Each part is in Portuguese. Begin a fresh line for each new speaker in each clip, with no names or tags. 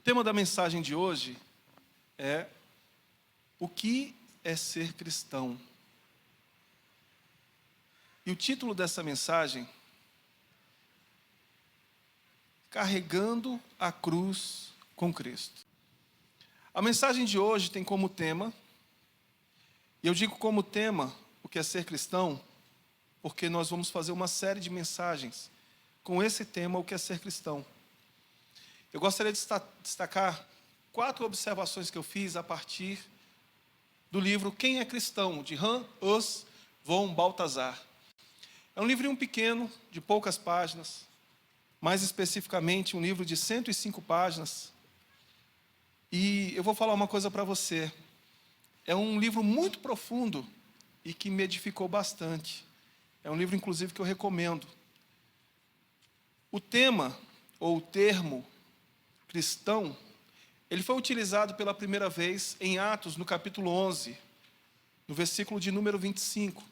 tema da mensagem de hoje é o que é ser cristão. E o título dessa mensagem, Carregando a Cruz com Cristo. A mensagem de hoje tem como tema, e eu digo como tema o que é ser cristão, porque nós vamos fazer uma série de mensagens com esse tema, o que é ser cristão. Eu gostaria de destacar 4 observações que eu fiz a partir do livro Quem é Cristão, de Hans von Balthasar. É um livrinho pequeno, de poucas páginas, mais especificamente um livro de 105 páginas. E eu vou falar uma coisa para você. É um livro muito profundo e que me edificou bastante. É um livro, inclusive, que eu recomendo. O tema, ou o termo, cristão, ele foi utilizado pela primeira vez em Atos, no capítulo 11, no versículo de número 25.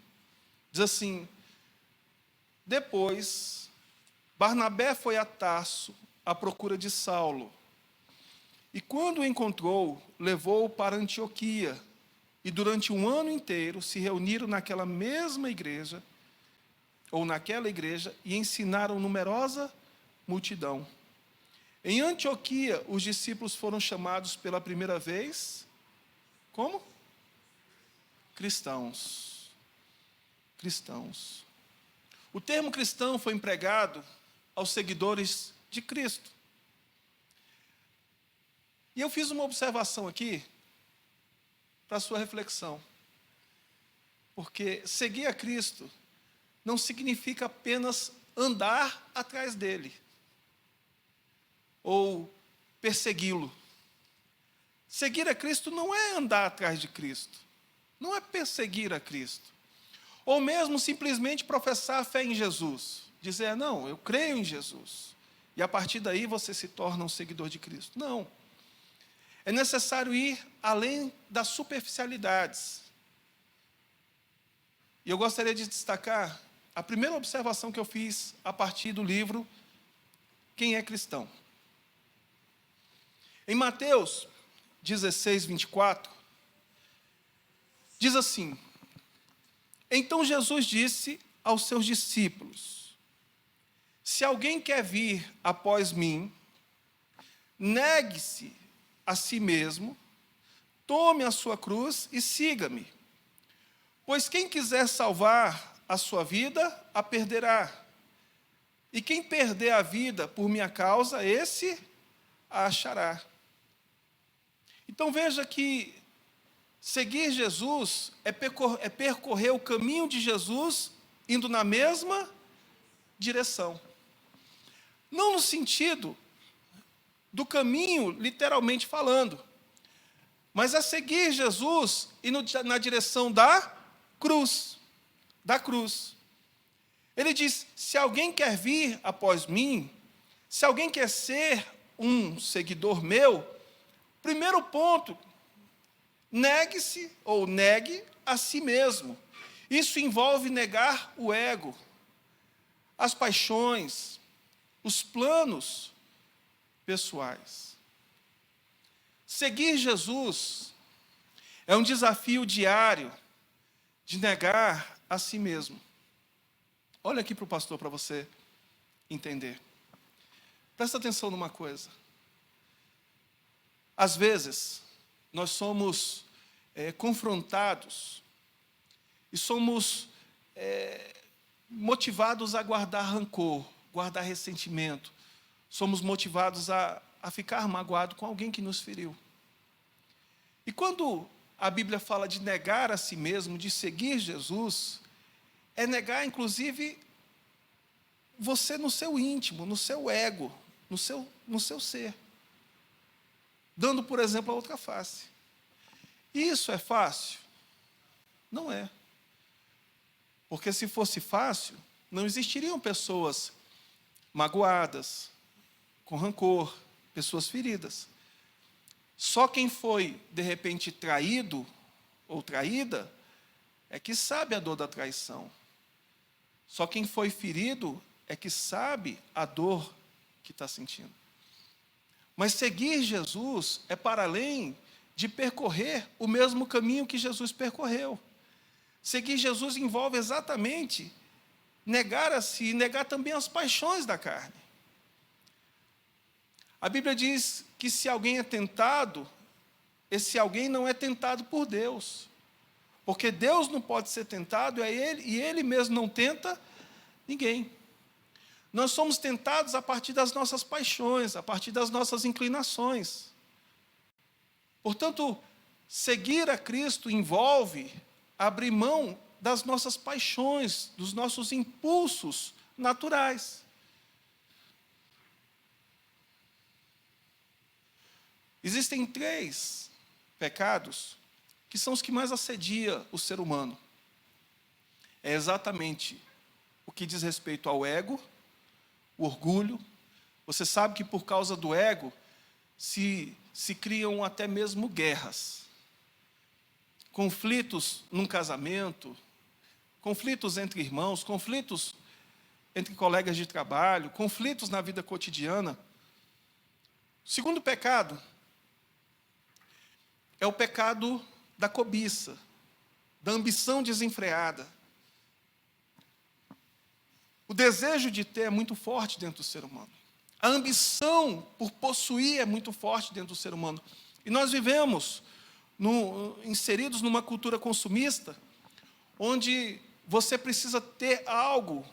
Diz assim: depois, Barnabé foi a Tarso à procura de Saulo. E quando o encontrou, levou-o para Antioquia. E durante um ano inteiro se reuniram naquela mesma igreja, ou naquela igreja, e ensinaram numerosa multidão. Em Antioquia, os discípulos foram chamados pela primeira vez, como? Cristãos. Cristãos. O termo cristão foi empregado aos seguidores de Cristo. E eu fiz uma observação aqui para a sua reflexão. Porque seguir a Cristo não significa apenas andar atrás dele ou persegui-lo. Seguir a Cristo não é andar atrás de Cristo, não é perseguir a Cristo, ou mesmo simplesmente professar a fé em Jesus, dizer, não, eu creio em Jesus, e a partir daí você se torna um seguidor de Cristo. Não, é necessário ir além das superficialidades. E eu gostaria de destacar a primeira observação que eu fiz a partir do livro Quem é Cristão. Em Mateus 16, 24, diz assim: então Jesus disse aos seus discípulos: se alguém quer vir após mim, negue-se a si mesmo, tome a sua cruz e siga-me. Pois quem quiser salvar a sua vida, a perderá. E quem perder a vida por minha causa, esse a achará. Então veja que seguir Jesus é percorrer o caminho de Jesus indo na mesma direção. Não no sentido do caminho, literalmente falando, mas é seguir Jesus indo na direção da cruz. Da cruz. Ele diz, se alguém quer vir após mim, se alguém quer ser um seguidor meu, primeiro ponto, negue-se ou negue a si mesmo. Isso envolve negar o ego, as paixões, os planos pessoais. Seguir Jesus é um desafio diário de negar a si mesmo. Olha aqui para o pastor para você entender. Presta atenção numa coisa. Às vezes, nós somos confrontados e somos motivados a guardar rancor, guardar ressentimento. Somos motivados a ficar magoado com alguém que nos feriu. E quando a Bíblia fala de negar a si mesmo, de seguir Jesus, é negar, inclusive, você no seu íntimo, no seu ego, no seu ser. Dando, por exemplo, a outra face. Isso é fácil? Não é. Porque se fosse fácil, não existiriam pessoas magoadas, com rancor, pessoas feridas. Só quem foi, de repente, traído ou traída, é que sabe a dor da traição. Só quem foi ferido é que sabe a dor que está sentindo. Mas seguir Jesus é para além de percorrer o mesmo caminho que Jesus percorreu. Seguir Jesus envolve exatamente negar a si e negar também as paixões da carne. A Bíblia diz que se alguém é tentado, esse alguém não é tentado por Deus. Porque Deus não pode ser tentado, e Ele mesmo não tenta ninguém. Nós somos tentados a partir das nossas paixões, a partir das nossas inclinações. Portanto, seguir a Cristo envolve abrir mão das nossas paixões, dos nossos impulsos naturais. Existem 3 pecados que são os que mais assediam o ser humano. É exatamente o que diz respeito ao ego, o orgulho. Você sabe que por causa do ego se criam até mesmo guerras, conflitos num casamento, conflitos entre irmãos, conflitos entre colegas de trabalho, conflitos na vida cotidiana. O segundo pecado é o pecado da cobiça, da ambição desenfreada. O desejo de ter é muito forte dentro do ser humano. A ambição por possuir é muito forte dentro do ser humano. E nós vivemos inseridos numa cultura consumista, onde você precisa ter algo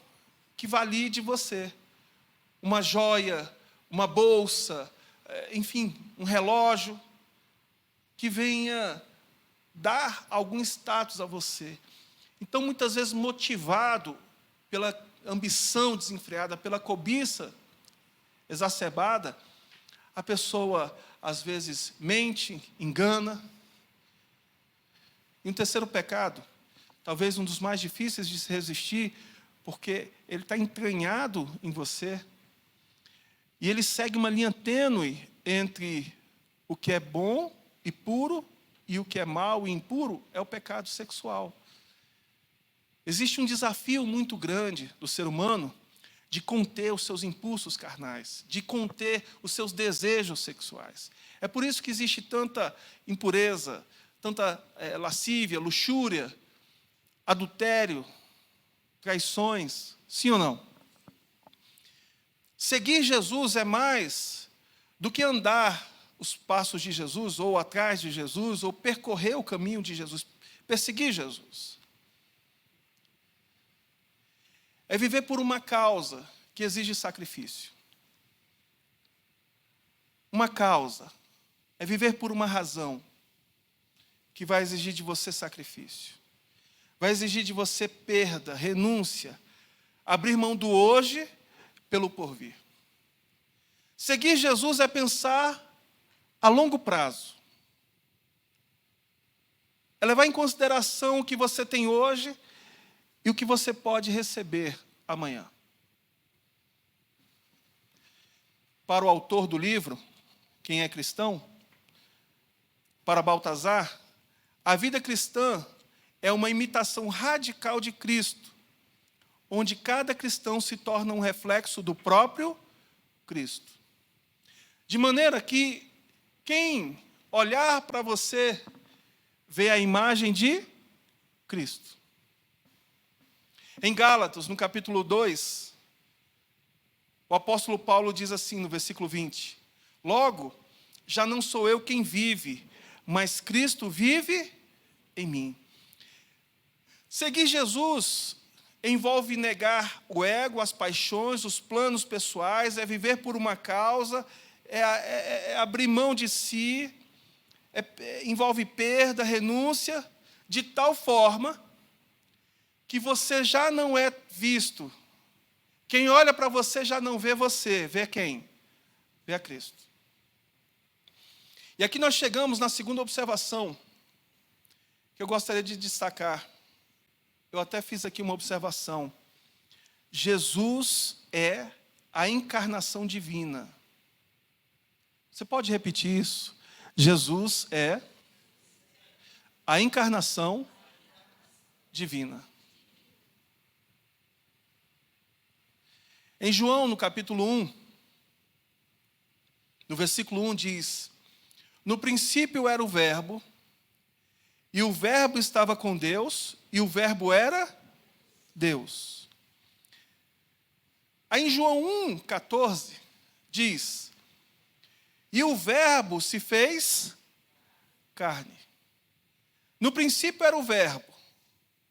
que valide você. Uma joia, uma bolsa, enfim, um relógio, que venha dar algum status a você. Então, muitas vezes, motivado pela ambição desenfreada, pela cobiça exacerbada, a pessoa, às vezes, mente, engana. E um terceiro pecado, talvez um dos mais difíceis de se resistir, porque ele está entranhado em você, e ele segue uma linha tênue entre o que é bom e puro, e o que é mau e impuro, é o pecado sexual. Existe um desafio muito grande do ser humano de conter os seus impulsos carnais, de conter os seus desejos sexuais. É por isso que existe tanta impureza, tanta lascívia, luxúria, adultério, traições, sim ou não? Seguir Jesus é mais do que andar os passos de Jesus, ou atrás de Jesus, ou percorrer o caminho de Jesus, perseguir Jesus. É viver por uma causa que exige sacrifício. Uma causa. É viver por uma razão que vai exigir de você sacrifício. Vai exigir de você perda, renúncia, abrir mão do hoje pelo porvir. Seguir Jesus é pensar a longo prazo. É levar em consideração o que você tem hoje e o que você pode receber amanhã. Para o autor do livro, quem é cristão, para Baltazar, a vida cristã é uma imitação radical de Cristo, onde cada cristão se torna um reflexo do próprio Cristo. De maneira que quem olhar para você vê a imagem de Cristo. Em Gálatas, no capítulo 2, o apóstolo Paulo diz assim no versículo 20: logo, já não sou eu quem vive, mas Cristo vive em mim. Seguir Jesus envolve negar o ego, as paixões, os planos pessoais, é viver por uma causa, é abrir mão de si, envolve perda, renúncia, de tal forma que você já não é visto. Quem olha para você já não vê você, vê quem? Vê a Cristo. E aqui nós chegamos na segunda observação, que eu gostaria de destacar. Eu até fiz aqui uma observação. Jesus é a encarnação divina. Você pode repetir isso? Jesus é a encarnação divina. Em João, no capítulo 1, No versículo 1 diz: no princípio era o Verbo, e o Verbo estava com Deus, e o Verbo era Deus. Aí em João 1,14 diz: e o Verbo se fez carne. No princípio era o Verbo,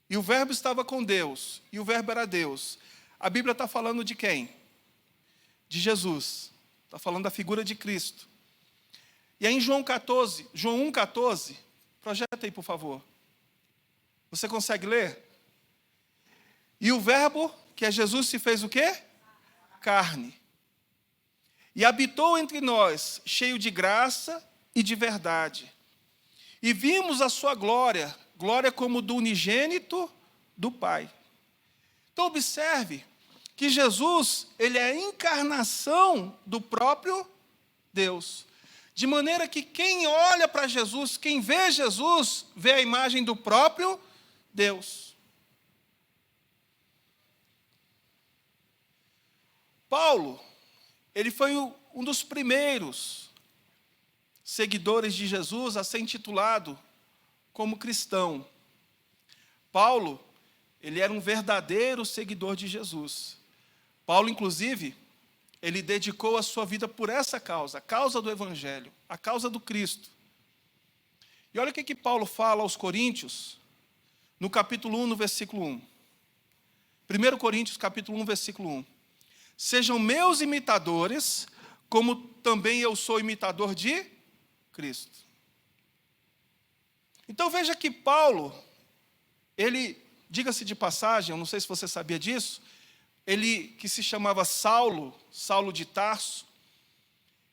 e o Verbo estava com Deus, e o Verbo era Deus. A Bíblia está falando de quem? De Jesus. Está falando da figura de Cristo. E aí em João 1,14, projeta aí, por favor. Você consegue ler? E o Verbo, que é Jesus, se fez o quê? Carne. E habitou entre nós, cheio de graça e de verdade. E vimos a sua glória, glória como do unigênito do Pai. Então observe que Jesus, ele é a encarnação do próprio Deus. De maneira que quem olha para Jesus, quem vê Jesus, vê a imagem do próprio Deus. Paulo, ele foi um dos primeiros seguidores de Jesus a ser intitulado como cristão. Paulo, ele era um verdadeiro seguidor de Jesus. Paulo, inclusive, ele dedicou a sua vida por essa causa, a causa do Evangelho, a causa do Cristo. E olha o que Paulo fala aos Coríntios, no capítulo 1, no versículo 1. 1 Coríntios, capítulo 1, versículo 1. Sejam meus imitadores, como também eu sou imitador de Cristo. Então veja que Paulo, ele, diga-se de passagem, eu não sei se você sabia disso, ele que se chamava Saulo de Tarso,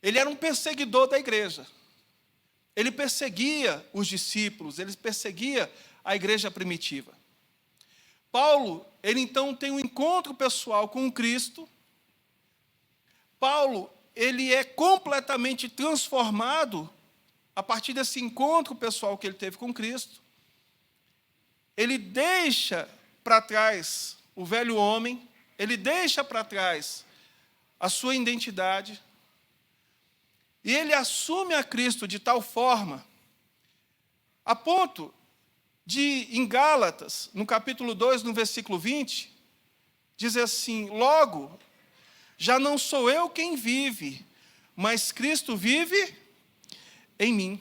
ele era um perseguidor da igreja. Ele perseguia os discípulos, ele perseguia a igreja primitiva. Paulo, ele então tem um encontro pessoal com Cristo. Paulo, ele é completamente transformado a partir desse encontro pessoal que ele teve com Cristo. Ele deixa para trás o velho homem, ele deixa para trás a sua identidade, e ele assume a Cristo de tal forma, a ponto de, em Gálatas, no capítulo 2, no versículo 20, dizer assim: logo, já não sou eu quem vive, mas Cristo vive em mim.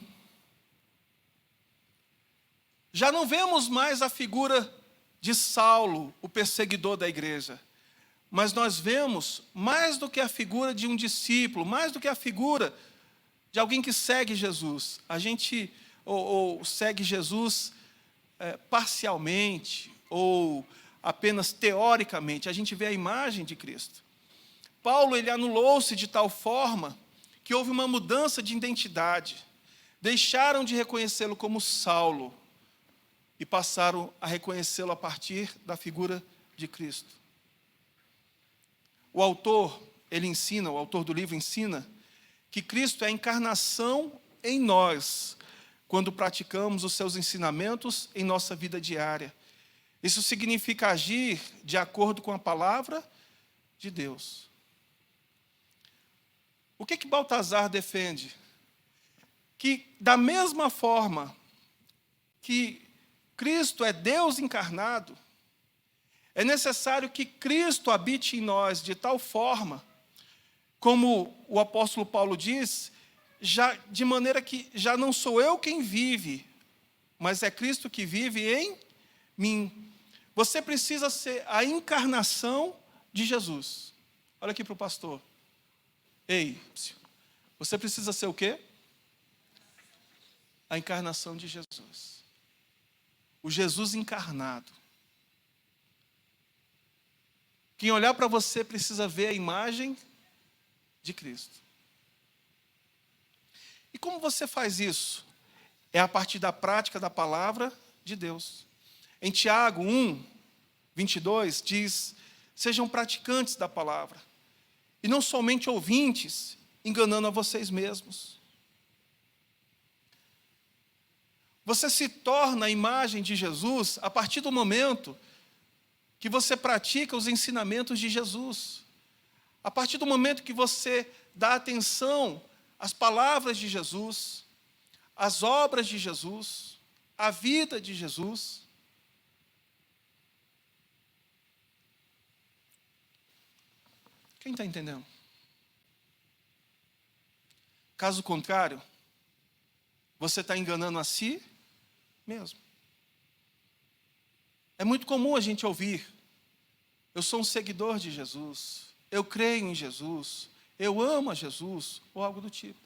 Já não vemos mais a figura de Saulo, o perseguidor da igreja, mas nós vemos mais do que a figura de um discípulo, mais do que a figura de alguém que segue Jesus. A gente ou segue Jesus parcialmente, ou apenas teoricamente. A gente vê a imagem de Cristo. Paulo, ele anulou-se de tal forma que houve uma mudança de identidade. Deixaram de reconhecê-lo como Saulo e passaram a reconhecê-lo a partir da figura de Cristo. O autor do livro ensina que Cristo é a encarnação em nós, quando praticamos os seus ensinamentos em nossa vida diária. Isso significa agir de acordo com a palavra de Deus. O que Baltazar defende? Que da mesma forma que Cristo é Deus encarnado, é necessário que Cristo habite em nós de tal forma, como o apóstolo Paulo diz, de maneira que já não sou eu quem vive, mas é Cristo que vive em mim. Você precisa ser a encarnação de Jesus. Olha aqui para o pastor. Ei, você precisa ser o quê? A encarnação de Jesus. O Jesus encarnado. Quem olhar para você precisa ver a imagem de Cristo. E como você faz isso? É a partir da prática da palavra de Deus. Em Tiago 1, 22, diz: sejam praticantes da palavra, e não somente ouvintes, enganando a vocês mesmos. Você se torna a imagem de Jesus a partir do momento que você pratica os ensinamentos de Jesus. A partir do momento que você dá atenção as palavras de Jesus, as obras de Jesus, a vida de Jesus. Quem está entendendo? Caso contrário, você está enganando a si mesmo. É muito comum a gente ouvir: eu sou um seguidor de Jesus, eu creio em Jesus, eu amo a Jesus, ou algo do tipo.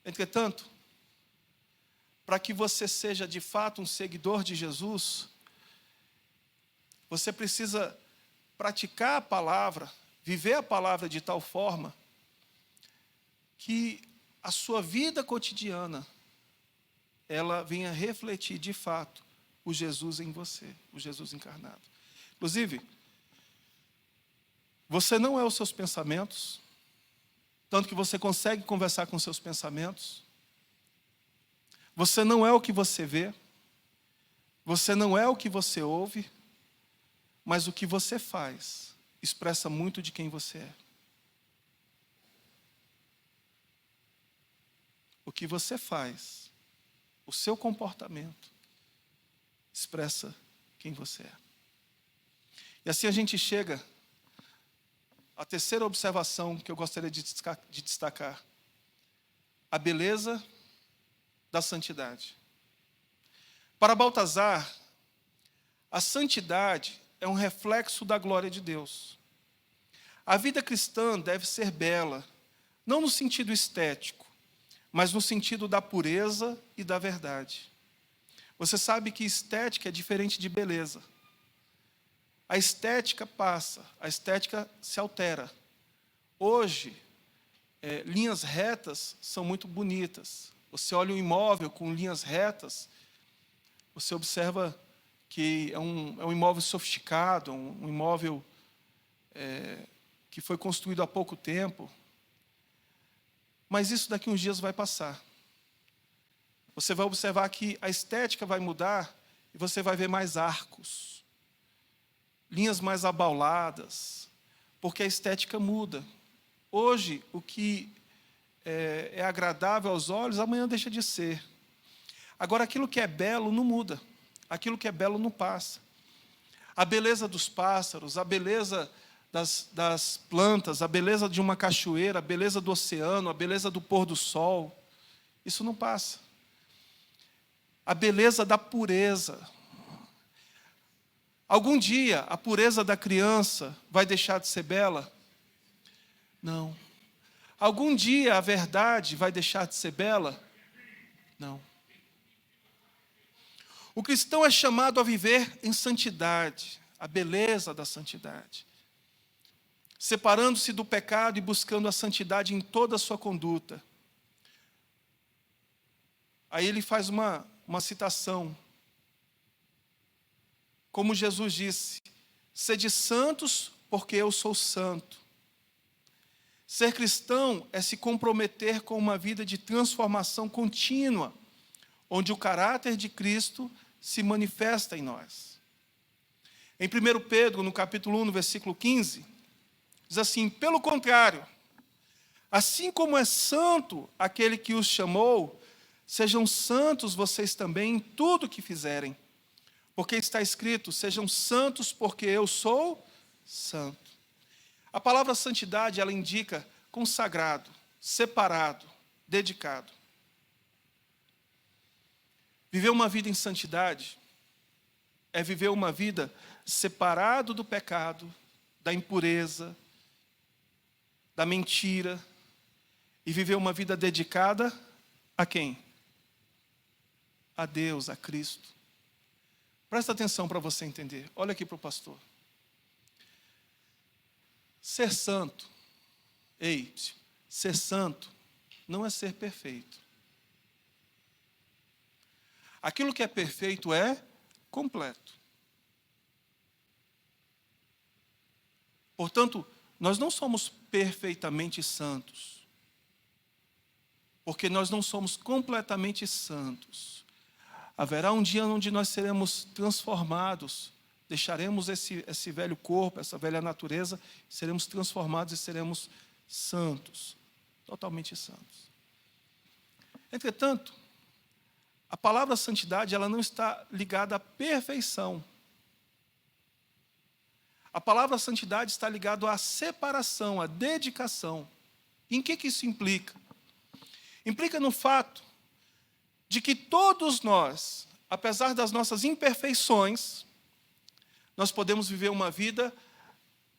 Entretanto, para que você seja de fato um seguidor de Jesus, você precisa praticar a palavra, viver a palavra de tal forma que a sua vida cotidiana ela venha refletir de fato o Jesus em você, o Jesus encarnado. Inclusive, você não é os seus pensamentos, tanto que você consegue conversar com os seus pensamentos. Você não é o que você vê, você não é o que você ouve, mas o que você faz expressa muito de quem você é. O que você faz, o seu comportamento, expressa quem você é. E assim a gente chega à terceira observação que eu gostaria de destacar: a beleza da santidade. Para Baltazar, a santidade é um reflexo da glória de Deus. A vida cristã deve ser bela, não no sentido estético, mas no sentido da pureza e da verdade. Você sabe que estética é diferente de beleza. A estética passa, a estética se altera. Hoje, linhas retas são muito bonitas. Você olha um imóvel com linhas retas, você observa que é um imóvel sofisticado, um imóvel que foi construído há pouco tempo. Mas isso daqui uns dias vai passar. Você vai observar que a estética vai mudar e você vai ver mais arcos, linhas mais abauladas, porque a estética muda. Hoje, o que é agradável aos olhos, amanhã deixa de ser. Agora, aquilo que é belo não muda, aquilo que é belo não passa. A beleza dos pássaros, a beleza das plantas, a beleza de uma cachoeira, a beleza do oceano, a beleza do pôr do sol, isso não passa. A beleza da pureza. Algum dia a pureza da criança vai deixar de ser bela? Não. Algum dia a verdade vai deixar de ser bela? Não. O cristão é chamado a viver em santidade, a beleza da santidade, separando-se do pecado e buscando a santidade em toda a sua conduta. Aí ele faz uma citação. Como Jesus disse: sede santos, porque eu sou santo. Ser cristão é se comprometer com uma vida de transformação contínua, onde o caráter de Cristo se manifesta em nós. Em 1 Pedro, no capítulo 1, no versículo 15, diz assim: pelo contrário, assim como é santo aquele que os chamou, sejam santos vocês também em tudo que fizerem. Porque está escrito: sejam santos porque eu sou santo. A palavra santidade, ela indica consagrado, separado, dedicado. Viver uma vida em santidade é viver uma vida separado do pecado, da impureza, da mentira, e viver uma vida dedicada a quem? A Deus, a Cristo. Presta atenção para você entender. Olha aqui para o pastor. Ser santo, ser santo não é ser perfeito. Aquilo que é perfeito é completo. Portanto, nós não somos perfeitamente santos, porque nós não somos completamente santos. Haverá um dia onde nós seremos transformados, deixaremos esse velho corpo, essa velha natureza, seremos transformados e seremos santos. totalmente santos. Entretanto, a palavra santidade, ela não está ligada à perfeição. A palavra santidade está ligada à separação, à dedicação. Em que isso implica? Implica no fato de que todos nós, apesar das nossas imperfeições, nós podemos viver uma vida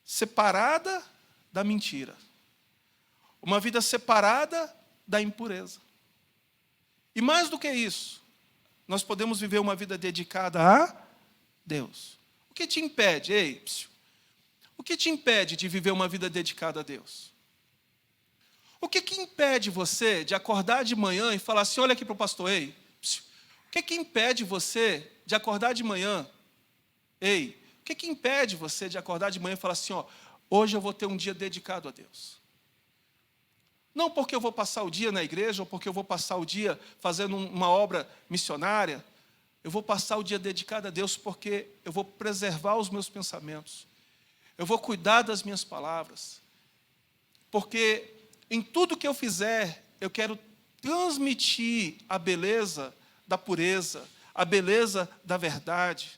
separada da mentira. Uma vida separada da impureza. E mais do que isso, nós podemos viver uma vida dedicada a Deus. O que te impede, o que te impede de viver uma vida dedicada a Deus? O que impede você de acordar de manhã e falar assim, olha aqui para o pastor, o que impede você de acordar de manhã, o que impede você de acordar de manhã e falar assim, hoje eu vou ter um dia dedicado a Deus? Não porque eu vou passar o dia na igreja, ou porque eu vou passar o dia fazendo uma obra missionária, eu vou passar o dia dedicado a Deus porque eu vou preservar os meus pensamentos, eu vou cuidar das minhas palavras, porque em tudo que eu fizer, eu quero transmitir a beleza da pureza, a beleza da verdade.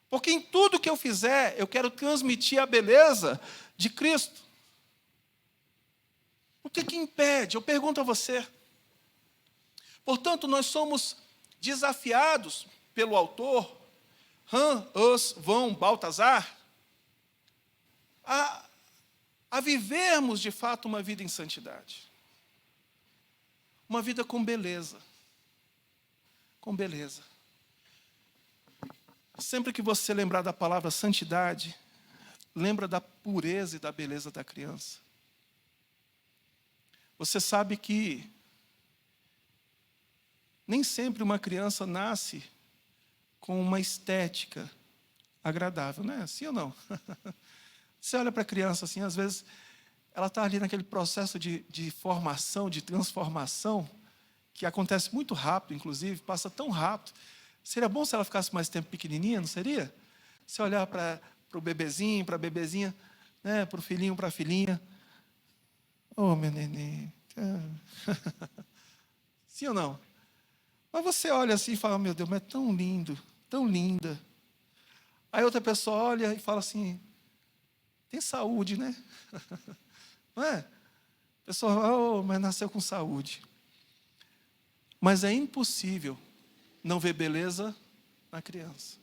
Porque em tudo que eu fizer, eu quero transmitir a beleza de Cristo. O que impede? Eu pergunto a você. Portanto, nós somos desafiados pelo autor, Hans von Balthasar, a vivermos de fato uma vida em santidade. Uma vida com beleza. Com beleza. Sempre que você lembrar da palavra santidade, lembra da pureza e da beleza da criança. Você sabe que nem sempre uma criança nasce com uma estética agradável, não é? Sim ou não? Você olha para a criança assim, às vezes, ela está ali naquele processo de formação, de transformação, que acontece muito rápido, inclusive, passa tão rápido. Seria bom se ela ficasse mais tempo pequenininha, não seria? Você olhar para o bebezinho, para a bebezinha, né, para o filhinho, para a filhinha. Oh, meu neném. Sim ou não? Mas você olha assim e fala, meu Deus, mas é tão lindo, tão linda. Aí outra pessoa olha e fala assim, tem saúde, né? Não é? A pessoa, mas nasceu com saúde. Mas é impossível não ver beleza na criança.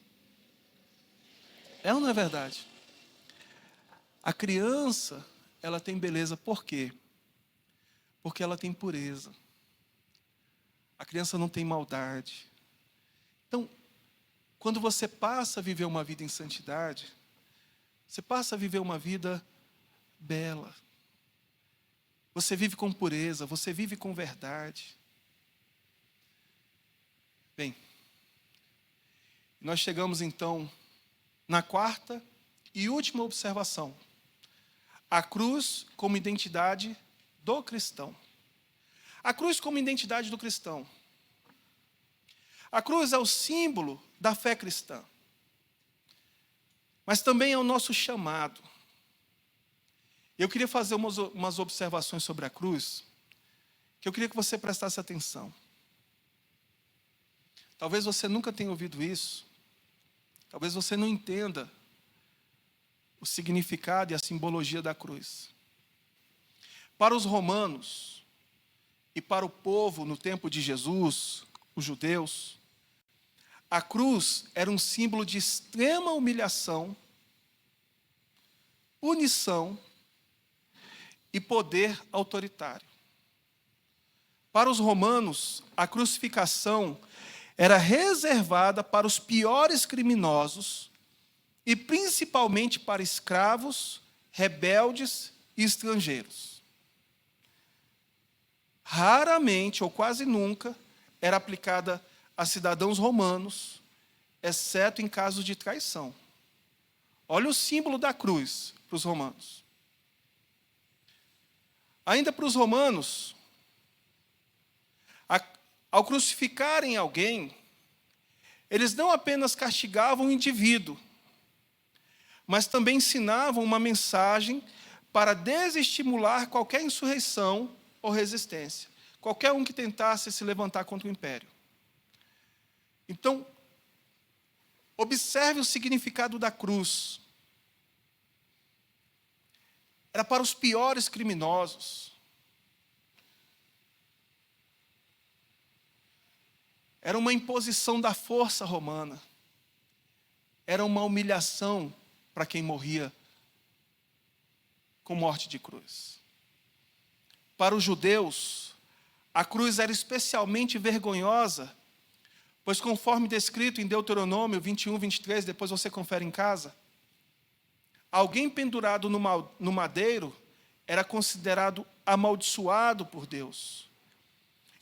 É ou não é verdade? A criança, ela tem beleza por quê? Porque ela tem pureza. A criança não tem maldade. Então, quando você passa a viver uma vida em santidade, você passa a viver uma vida bela. Você vive com pureza, você vive com verdade. Bem, nós chegamos então na quarta e última observação. A cruz como identidade do cristão. A cruz como identidade do cristão. A cruz é o símbolo da fé cristã. Mas também é o nosso chamado. Eu queria fazer umas observações sobre a cruz, que eu queria que você prestasse atenção. Talvez você nunca tenha ouvido isso. Talvez você não entenda o significado e a simbologia da cruz. Para os romanos e para o povo no tempo de Jesus, os judeus, a cruz era um símbolo de extrema humilhação, punição e poder autoritário. Para os romanos, a crucificação era reservada para os piores criminosos e principalmente para escravos, rebeldes e estrangeiros. Raramente, ou quase nunca, era aplicada a cidadãos romanos, exceto em casos de traição. Olha o símbolo da cruz para os romanos. Ainda para os romanos, ao crucificarem alguém, eles não apenas castigavam o indivíduo, mas também ensinavam uma mensagem para desestimular qualquer insurreição ou resistência. Qualquer um que tentasse se levantar contra o império. Então, observe o significado da cruz. Era para os piores criminosos. Era uma imposição da força romana. Era uma humilhação para quem morria com morte de cruz. Para os judeus, a cruz era especialmente vergonhosa, pois conforme descrito em Deuteronômio 21, 23, depois você confere em casa, alguém pendurado no madeiro era considerado amaldiçoado por Deus.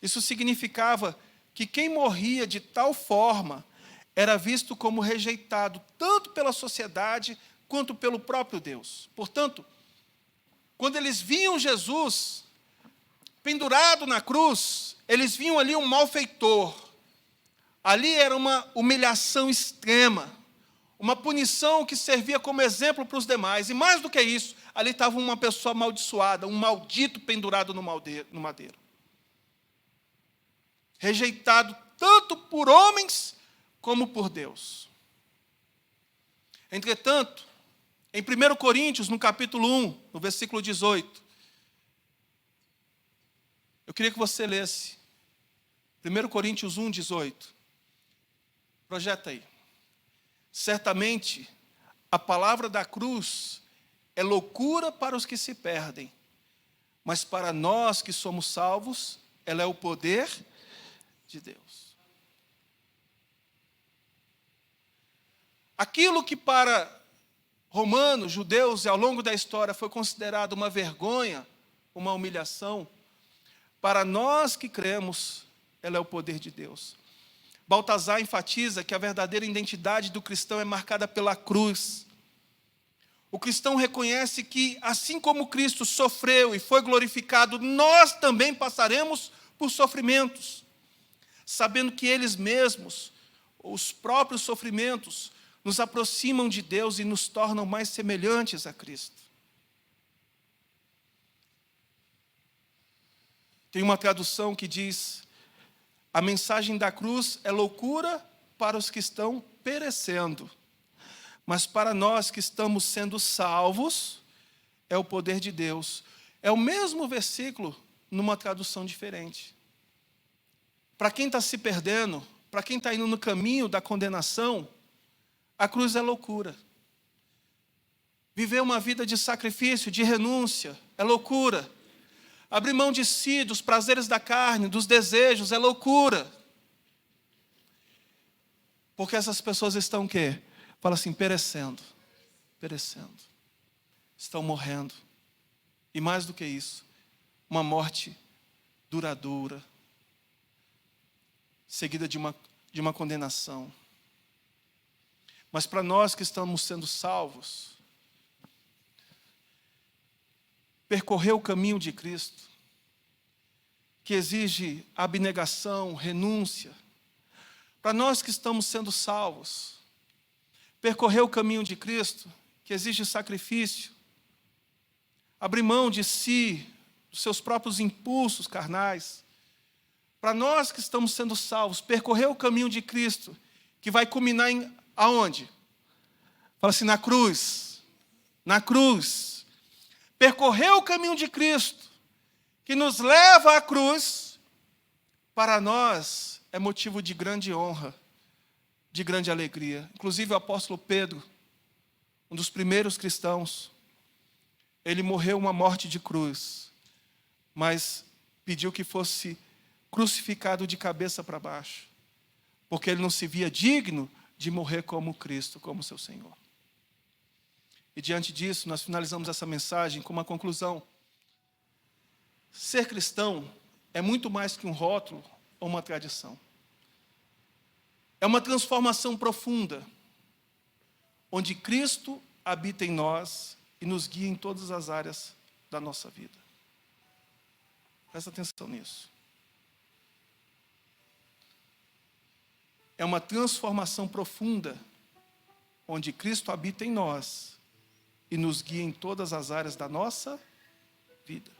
Isso significava que quem morria de tal forma era visto como rejeitado, tanto pela sociedade quanto pelo próprio Deus. Portanto, quando eles viam Jesus pendurado na cruz, eles viam ali um malfeitor. Ali era uma humilhação extrema, uma punição que servia como exemplo para os demais. E mais do que isso, ali estava uma pessoa amaldiçoada, um maldito pendurado no madeiro. Rejeitado tanto por homens como por Deus. Entretanto, em 1 Coríntios, no capítulo 1, no versículo 18, eu queria que você lesse 1 Coríntios 1, 18. Projeta aí. Certamente, a palavra da cruz é loucura para os que se perdem, mas para nós que somos salvos, ela é o poder de Deus. Aquilo que para romanos, judeus, e ao longo da história foi considerado uma vergonha, uma humilhação, para nós que cremos, ela é o poder de Deus. Baltazar enfatiza que a verdadeira identidade do cristão é marcada pela cruz. O cristão reconhece que, assim como Cristo sofreu e foi glorificado, nós também passaremos por sofrimentos, sabendo que eles mesmos, os próprios sofrimentos, nos aproximam de Deus e nos tornam mais semelhantes a Cristo. Tem uma tradução que diz: a mensagem da cruz é loucura para os que estão perecendo, mas para nós que estamos sendo salvos, é o poder de Deus. É o mesmo versículo, numa tradução diferente. Para quem está se perdendo, para quem está indo no caminho da condenação, a cruz é loucura. Viver uma vida de sacrifício, de renúncia, é loucura. Abrir mão de si, dos prazeres da carne, dos desejos, é loucura. Porque essas pessoas estão o quê? Fala assim, perecendo. Estão morrendo. E mais do que isso, uma morte duradoura, seguida de uma condenação. Mas para nós que estamos sendo salvos, percorrer o caminho de Cristo, que exige abnegação, renúncia, para nós que estamos sendo salvos, percorrer o caminho de Cristo, que exige sacrifício, abrir mão de si, dos seus próprios impulsos carnais, para nós que estamos sendo salvos, percorrer o caminho de Cristo, que vai culminar em aonde? Fala assim, na cruz. Na cruz. Percorrer o caminho de Cristo, que nos leva à cruz, para nós é motivo de grande honra, de grande alegria. Inclusive o apóstolo Pedro, um dos primeiros cristãos, ele morreu uma morte de cruz, mas pediu que fosse crucificado de cabeça para baixo, porque ele não se via digno de morrer como Cristo, como seu Senhor. E diante disso, nós finalizamos essa mensagem com uma conclusão. Ser cristão é muito mais que um rótulo ou uma tradição. É uma transformação profunda, onde Cristo habita em nós e nos guia em todas as áreas da nossa vida. Presta atenção nisso. É uma transformação profunda, onde Cristo habita em nós e nos guia em todas as áreas da nossa vida.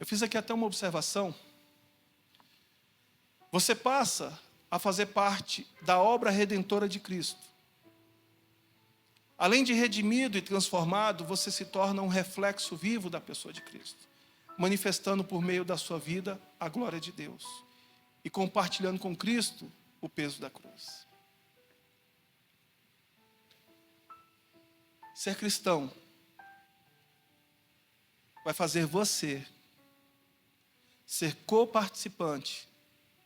Eu fiz aqui até uma observação. Você passa a fazer parte da obra redentora de Cristo. Além de redimido e transformado, você se torna um reflexo vivo da pessoa de Cristo, manifestando por meio da sua vida a glória de Deus e compartilhando com Cristo o peso da cruz. Ser cristão vai fazer você ser coparticipante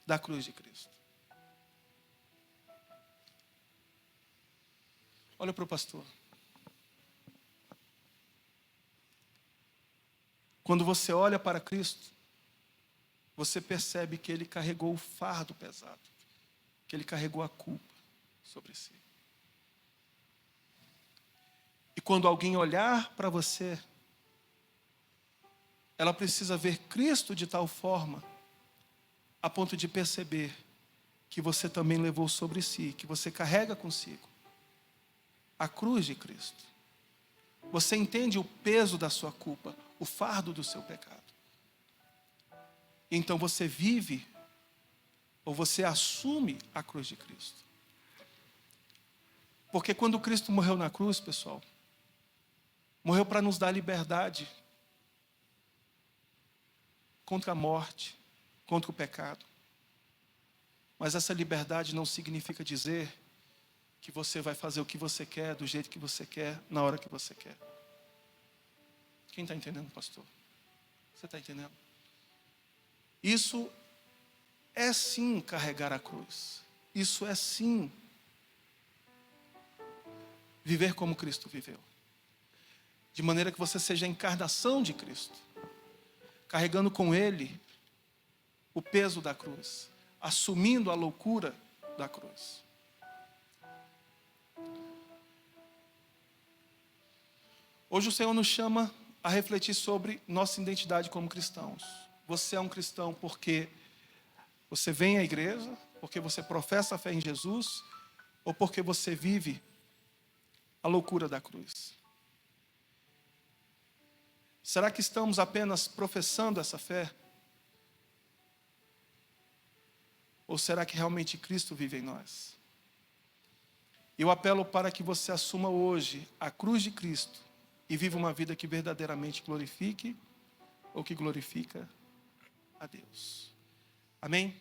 da cruz de Cristo. Olha para o pastor. Quando você olha para Cristo, você percebe que Ele carregou o fardo pesado, que Ele carregou a culpa sobre si. E quando alguém olhar para você, ela precisa ver Cristo de tal forma, a ponto de perceber que você também levou sobre si, que você carrega consigo a cruz de Cristo. Você entende o peso da sua culpa, o fardo do seu pecado. Então você vive, ou você assume a cruz de Cristo. Porque quando Cristo morreu na cruz, pessoal, morreu para nos dar liberdade contra a morte, contra o pecado. Mas essa liberdade não significa dizer que você vai fazer o que você quer, do jeito que você quer, na hora que você quer. Quem está entendendo, pastor? Você está entendendo? Isso é sim carregar a cruz. Isso é sim viver como Cristo viveu. De maneira que você seja a encarnação de Cristo, carregando com Ele o peso da cruz, assumindo a loucura da cruz. Hoje o Senhor nos chama a refletir sobre nossa identidade como cristãos. Você é um cristão porque você vem à igreja, porque você professa a fé em Jesus, ou porque você vive a loucura da cruz? Será que estamos apenas professando essa fé? Ou será que realmente Cristo vive em nós? Eu apelo para que você assuma hoje a cruz de Cristo e viva uma vida que verdadeiramente glorifique ou que glorifica a Deus. Amém?